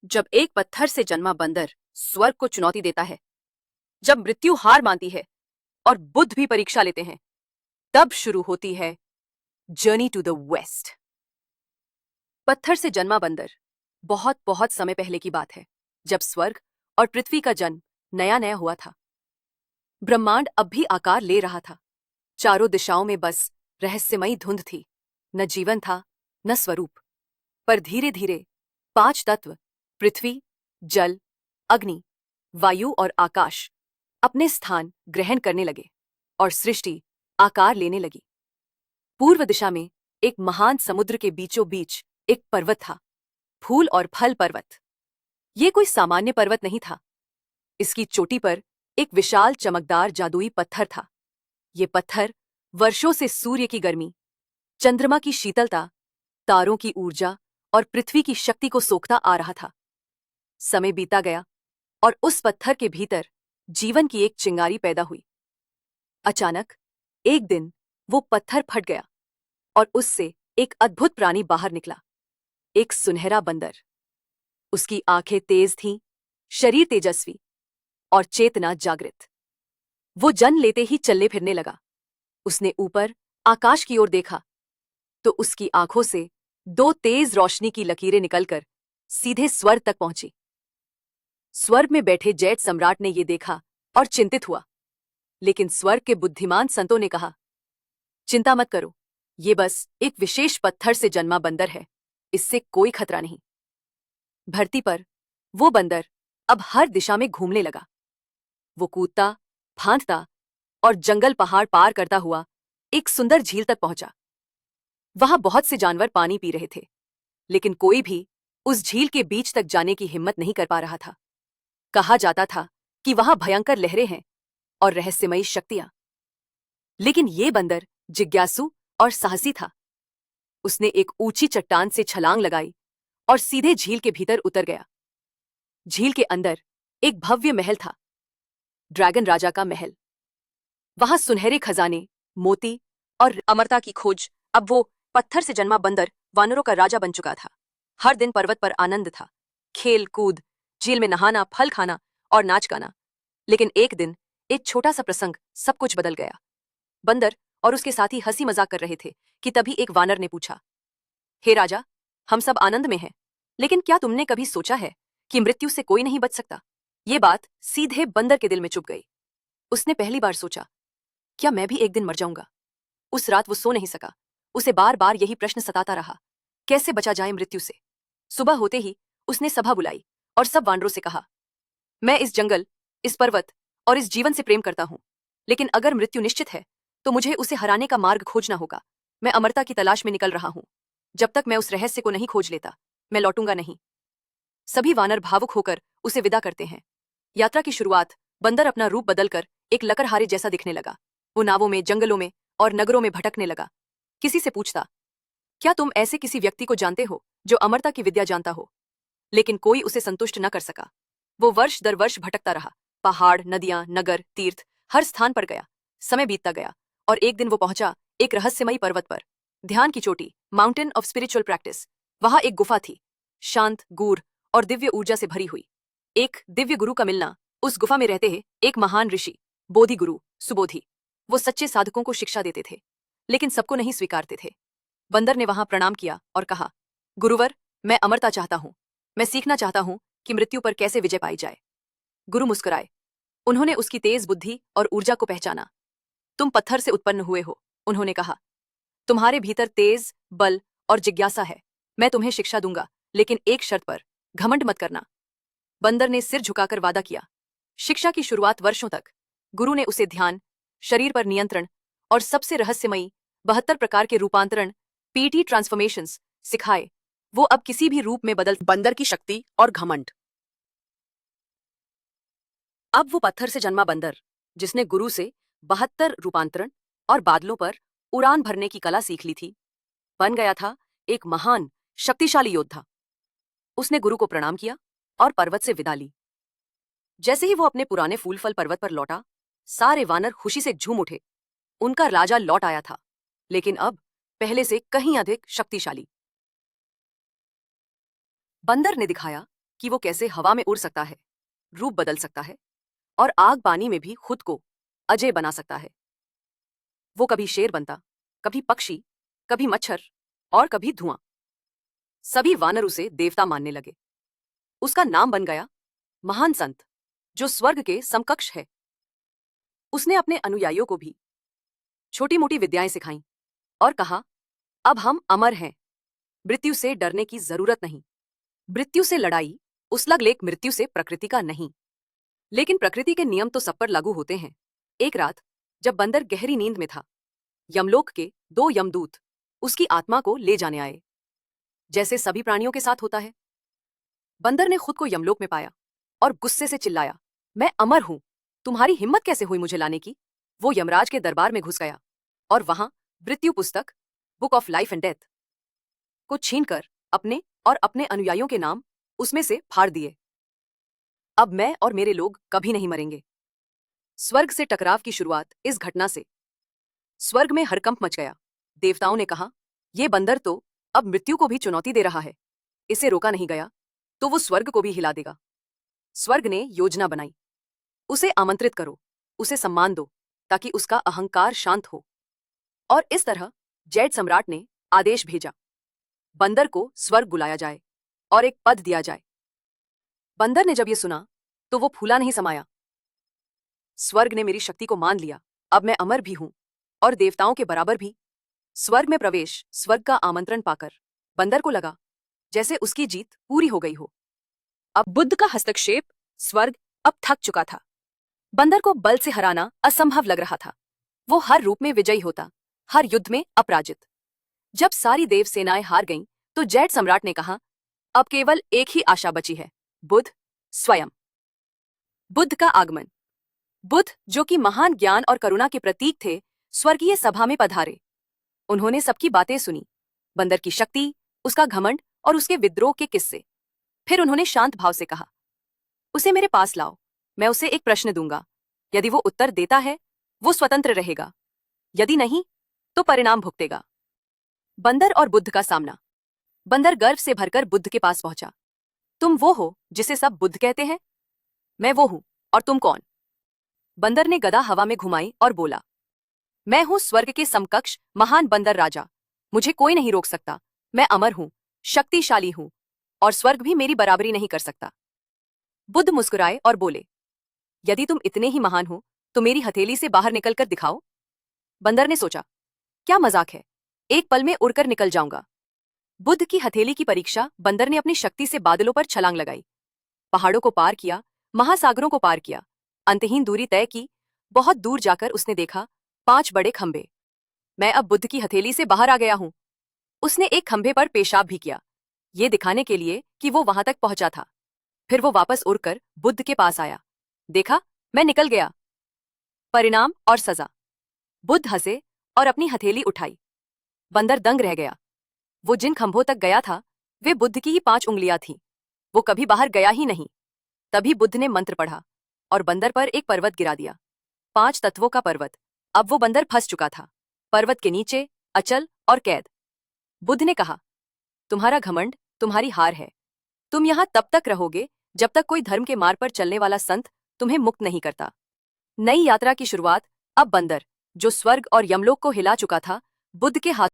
जब एक पत्थर से जन्मा बंदर स्वर्ग को चुनौती देता है, जब मृत्यु हार मानती है और बुद्ध भी परीक्षा लेते हैं, तब शुरू होती है जर्नी टू द वेस्ट। पत्थर से जन्मा बंदर बहुत बहुत समय पहले की बात है, जब स्वर्ग और पृथ्वी का जन्म नया नया हुआ था। ब्रह्मांड अब भी आकार ले रहा था। चारों दिशाओं में बस रहस्यमयी धुंध थी। न जीवन था, न स्वरूप। पर धीरे धीरे 5 तत्व पृथ्वी, जल, अग्नि, वायु और आकाश अपने स्थान ग्रहण करने लगे और सृष्टि आकार लेने लगी। पूर्व दिशा में एक महान समुद्र के बीचों बीच एक पर्वत था, फूल और फल पर्वत। ये कोई सामान्य पर्वत नहीं था। इसकी चोटी पर एक विशाल चमकदार जादुई पत्थर था। ये पत्थर वर्षों से सूर्य की गर्मी, चंद्रमा की शीतलता, तारों की ऊर्जा और पृथ्वी की शक्ति को सोखता आ रहा था। समय बीता गया और उस पत्थर के भीतर जीवन की एक चिंगारी पैदा हुई। अचानक एक दिन वो पत्थर फट गया और उससे एक अद्भुत प्राणी बाहर निकला। एक सुनहरा बंदर। उसकी आंखें तेज थीं, शरीर तेजस्वी और चेतना जागृत। वो जन्म लेते ही चलने फिरने लगा। उसने ऊपर आकाश की ओर देखा तो उसकी आंखों से 2 तेज रोशनी की लकीरें निकलकर सीधे स्वर्ग तक पहुंची। स्वर्ग में बैठे जैट सम्राट ने यह देखा और चिंतित हुआ। लेकिन स्वर्ग के बुद्धिमान संतों ने कहा, चिंता मत करो, ये बस एक विशेष पत्थर से जन्मा बंदर है, इससे कोई खतरा नहीं। धरती पर वो बंदर अब हर दिशा में घूमने लगा। वो कूदता, फांदता और जंगल पहाड़ पार करता हुआ एक सुंदर झील तक पहुंचा। वहां बहुत से जानवर पानी पी रहे थे, लेकिन कोई भी उस झील के बीच तक जाने की हिम्मत नहीं कर पा रहा था। कहा जाता था कि वहां भयंकर लहरें हैं और रहस्यमयी शक्तियां। लेकिन ये बंदर जिज्ञासु और साहसी था। उसने एक ऊंची चट्टान से छलांग लगाई और सीधे झील के भीतर उतर गया। झील के अंदर एक भव्य महल था, ड्रैगन राजा का महल। वहां सुनहरे खजाने, मोती और अमरता की खोज। अब वो पत्थर से जन्मा बंदर वानरों का राजा बन चुका था। हर दिन पर्वत पर आनंद था, खेल कूद, झील में नहाना, फल खाना और नाच गाना। लेकिन एक दिन एक छोटा सा प्रसंग सब कुछ बदल गया। बंदर और उसके साथी हंसी मजाक कर रहे थे कि तभी एक वानर ने पूछा, हे राजा, हम सब आनंद में हैं, लेकिन क्या तुमने कभी सोचा है कि मृत्यु से कोई नहीं बच सकता? ये बात सीधे बंदर के दिल में चुभ गई। उसने पहली बार सोचा, क्या मैं भी एक दिन मर जाऊंगा? उस रात वो सो नहीं सका। उसे बार बार यही प्रश्न सताता रहा, कैसे बचा जाए मृत्यु से? सुबह होते ही उसने सभा बुलाई और सब वानरों से कहा, मैं इस जंगल, इस पर्वत और इस जीवन से प्रेम करता हूं, लेकिन अगर मृत्यु निश्चित है तो मुझे उसे हराने का मार्ग खोजना होगा। मैं अमरता की तलाश में निकल रहा हूं। जब तक मैं उस रहस्य को नहीं खोज लेता, मैं लौटूंगा नहीं। सभी वानर भावुक होकर उसे विदा करते हैं। यात्रा की शुरुआत, बंदर अपना रूप बदलकर एक लकड़हारे जैसा दिखने लगा। वो नावों में, जंगलों में और नगरों में भटकने लगा। किसी से पूछता, क्या तुम ऐसे किसी व्यक्ति को जानते हो जो अमरता की विद्या जानता हो? लेकिन कोई उसे संतुष्ट न कर सका। वो वर्ष दर वर्ष भटकता रहा। पहाड़, नदियां, नगर, तीर्थ, हर स्थान पर गया। समय बीतता गया और एक दिन वो पहुंचा एक रहस्यमयी पर्वत पर, ध्यान की चोटी, माउंटेन ऑफ स्पिरिचुअल प्रैक्टिस। वहां एक गुफा थी, शांत, गूढ़ और दिव्य ऊर्जा से भरी हुई। एक दिव्य गुरु का मिलना। उस गुफा में रहते हैं एक महान ऋषि, बोधि गुरु, सुबोधि। वो सच्चे साधकों को शिक्षा देते थे, लेकिन सबको नहीं स्वीकारते थे। बंदर ने वहां प्रणाम किया और कहा, गुरुवर, मैं अमरता चाहता हूं। मैं सीखना चाहता हूं कि मृत्यु पर कैसे विजय पाई जाए। गुरु मुस्कुराए। उन्होंने उसकी तेज बुद्धि और ऊर्जा को पहचाना। तुम पत्थर से उत्पन्न हुए हो, उन्होंने कहा। तुम्हारे भीतर तेज, बल और जिज्ञासा है। मैं तुम्हें शिक्षा दूंगा, लेकिन एक शर्त पर, घमंड मत करना। बंदर ने सिर झुकाकर वादा किया। शिक्षा की शुरुआत वर्षों तक गुरु ने उसे ध्यान, शरीर पर नियंत्रण और सबसे रहस्यमयी 72 प्रकार के रूपांतरण, पीटी ट्रांसफॉर्मेशंस सिखाए। वो अब किसी भी रूप में बदल। बंदर की शक्ति और घमंड। अब वो पत्थर से जन्मा बंदर, जिसने गुरु से 72 रूपांतरण और बादलों पर उड़ान भरने की कला सीख ली थी, बन गया था एक महान, शक्तिशाली योद्धा। उसने गुरु को प्रणाम किया और पर्वत से विदा ली। जैसे ही वो अपने पुराने फूल फल पर्वत पर लौटा, सारे वानर खुशी से झूम उठे। उनका राजा लौट आया था, लेकिन अब पहले से कहीं अधिक शक्तिशाली। बंदर ने दिखाया कि वो कैसे हवा में उड़ सकता है, रूप बदल सकता है और आग पानी में भी खुद को अजय बना सकता है। वो कभी शेर बनता, कभी पक्षी, कभी मच्छर और कभी धुआं। सभी वानर उसे देवता मानने लगे। उसका नाम बन गया महान संत, जो स्वर्ग के समकक्ष है। उसने अपने अनुयायियों को भी छोटी मोटी विद्याएं सिखाईं और कहा, अब हम अमर हैं, मृत्यु से डरने की जरूरत नहीं। मृत्यु से लड़ाई उसलग लेक मृत्यु से प्रकृति का नहीं, लेकिन प्रकृति के नियम तो सब पर लागू होते हैं। एक रात जब बंदर गहरी नींद में था, यमलोक के 2 यमदूत उसकी आत्मा को ले जाने आए, जैसे सभी प्राणियों के साथ होता है। बंदर ने खुद को यमलोक में पाया और गुस्से से चिल्लाया, मैं अमर हूं, तुम्हारी हिम्मत कैसे हुई मुझे लाने की? वो यमराज के दरबार में घुस गया और वहां मृत्यु पुस्तक, book of life and death, को छीनकर अपने और अपने अनुयायियों के नाम उसमें से फाड़ दिए। अब मैं और मेरे लोग कभी नहीं मरेंगे। स्वर्ग से टकराव की शुरुआत इस घटना से। स्वर्ग में हड़कंप मच गया। देवताओं ने कहा, यह बंदर तो अब मृत्यु को भी चुनौती दे रहा है, इसे रोका नहीं गया तो वो स्वर्ग को भी हिला देगा। स्वर्ग ने योजना बनाई, उसे आमंत्रित करो, उसे सम्मान दो ताकि उसका अहंकार शांत हो। और इस तरह जैड सम्राट ने आदेश भेजा, बंदर को स्वर्ग बुलाया जाए और एक पद दिया जाए। बंदर ने जब यह सुना तो वो फूला नहीं समाया। स्वर्ग ने मेरी शक्ति को मान लिया, अब मैं अमर भी हूं और देवताओं के बराबर भी। स्वर्ग में प्रवेश, स्वर्ग का आमंत्रण पाकर बंदर को लगा जैसे उसकी जीत पूरी हो गई हो। अब बुद्ध का हस्तक्षेप, स्वर्ग अब थक चुका था। बंदर को बल से हराना असंभव लग रहा था। वो हर रूप में विजयी होता, हर युद्ध में अपराजित। जब सारी देव सेनाएं हार गईं, तो जैड सम्राट ने कहा, अब केवल एक ही आशा बची है, बुद्ध स्वयं। बुद्ध का आगमन। बुद्ध, जो कि महान ज्ञान और करुणा के प्रतीक थे, स्वर्गीय सभा में पधारे। उन्होंने सबकी बातें सुनी, बंदर की शक्ति, उसका घमंड और उसके विद्रोह के किस्से। फिर उन्होंने शांत भाव से कहा, उसे मेरे पास लाओ, मैं उसे एक प्रश्न दूंगा। यदि वो उत्तर देता है, वो स्वतंत्र रहेगा, यदि नहीं तो परिणाम भुगतेगा। बंदर और बुद्ध का सामना। बंदर गर्व से भरकर बुद्ध के पास पहुंचा। तुम वो हो जिसे सब बुद्ध कहते हैं? मैं वो हूं, और तुम कौन? बंदर ने गदा हवा में घुमाई और बोला, मैं हूं स्वर्ग के समकक्ष महान बंदर राजा। मुझे कोई नहीं रोक सकता। मैं अमर हूं, शक्तिशाली हूं, और स्वर्ग भी मेरी बराबरी नहीं कर सकता। बुद्ध मुस्कुराए और बोले, यदि तुम इतने ही महान हो तो मेरी हथेली से बाहर निकलकर दिखाओ। बंदर ने सोचा, क्या मजाक है, एक पल में उड़कर निकल जाऊंगा। बुद्ध की हथेली की परीक्षा बंदर ने अपनी शक्ति से बादलों पर छलांग लगाई, पहाड़ों को पार किया, महासागरों को पार किया, अंतहीन दूरी तय की। बहुत दूर जाकर उसने देखा 5 बड़े खंभे। मैं अब बुद्ध की हथेली से बाहर आ गया हूं। उसने एक खंभे पर पेशाब भी किया, ये दिखाने के लिए कि वो वहां तक पहुंचा था। फिर वो वापस उड़कर बुद्ध के पास आया, देखा मैं निकल गया। परिणाम और सजा। बुद्ध हंसे और अपनी हथेली उठाई। बंदर दंग रह गया। वो जिन खंभों तक गया था वे बुद्ध की ही 5 उंगलियां थीं। वो कभी बाहर गया ही नहीं। तभी बुद्ध ने मंत्र पढ़ा और बंदर पर एक पर्वत गिरा दिया, 5 तत्वों का पर्वत। अब वो बंदर फंस चुका था, पर्वत के नीचे, अचल और कैद। बुद्ध ने कहा, तुम्हारा घमंड तुम्हारी हार है। तुम यहां तब तक रहोगे जब तक कोई धर्म के मार्ग पर चलने वाला संत तुम्हें मुक्त नहीं करता। नई यात्रा की शुरुआत। अब बंदर, जो स्वर्ग और यमलोक को हिला चुका था, बुद्ध के हाथ